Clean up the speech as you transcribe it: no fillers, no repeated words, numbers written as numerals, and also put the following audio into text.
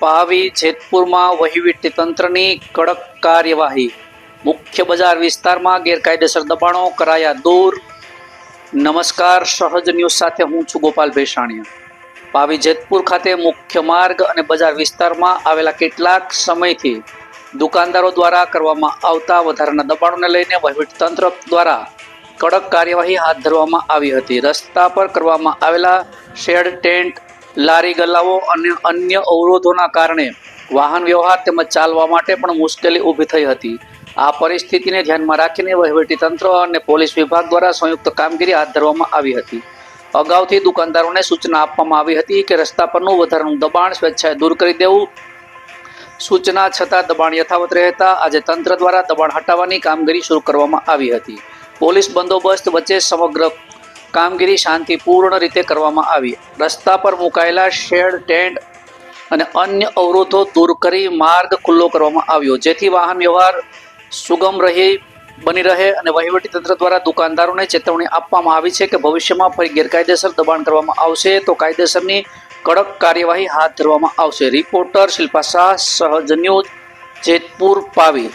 પાવી જેતપુરમાં વહીવટી તંત્રની કડક કાર્યવાહી। મુખ્ય બજાર વિસ્તારમાં ગેરકાયદેસર દબાણો કરાયા દૂર। નમસ્કાર, સહજ ન્યૂઝ સાથે હું છું ગોપાલ ભેસાણીયા। પાવી જેતપુર ખાતે મુખ્ય માર્ગ અને બજાર વિસ્તારમાં આવેલા કેટલાક સમયથી દુકાનદારો દ્વારા કરવામાં આવતા વધારાના દબાણોને લઈને વહીવટી તંત્ર દ્વારા કડક કાર્યવાહી હાથ ધરવામાં આવી હતી। રસ્તા પર કરવામાં આવેલા શેડ, ટેન્ટ, લારી ગલ્લાઓ અને અન્ય અવરોધોના કારણે વાહન વ્યવહાર તેમજ ચાલવા માટે પણ મુશ્કેલી ઊભી થઈ હતી। આ પરિસ્થિતિને ધ્યાનમાં રાખીને વહીવટી તંત્ર અને પોલીસ વિભાગ દ્વારા સંયુક્ત કામગીરી હાથ ધરવામાં આવી હતી। અગાઉથી દુકાનદારોને સૂચના આપવામાં આવી હતી કે રસ્તા પરનું વધારાનું દબાણ સ્વેચ્છાએ દૂર કરી દેવું। સૂચના છતાં દબાણ યથાવત રહેતા આજે તંત્ર દ્વારા દબાણ હટાવવાની કામગીરી શરૂ કરવામાં આવી હતી। પોલીસ બંદોબસ્ત વચ્ચે સમગ્ર કામગીરી શાંતિપૂર્ણ રીતે કરવામાં આવી। રસ્તા પર મુકાયેલા શેડ, ટેન્ટ અને અન્ય અવરોધો દૂર કરી માર્ગ ખુલ્લો કરવામાં આવ્યો, જેથી વાહન વ્યવહાર સુગમ બની રહે અને વહીવટી તંત્ર દ્વારા દુકાનદારોને ચેતવણી આપવામાં આવી છે કે ભવિષ્યમાં ફરી ગેરકાયદેસર દબાણ કરવામાં આવશે તો કાયદેસરની કડક કાર્યવાહી હાથ ધરવામાં આવશે। રિપોર્ટર શિલ્પા શાહ, સહજ ન્યૂઝ, જેતપુર, પાવી।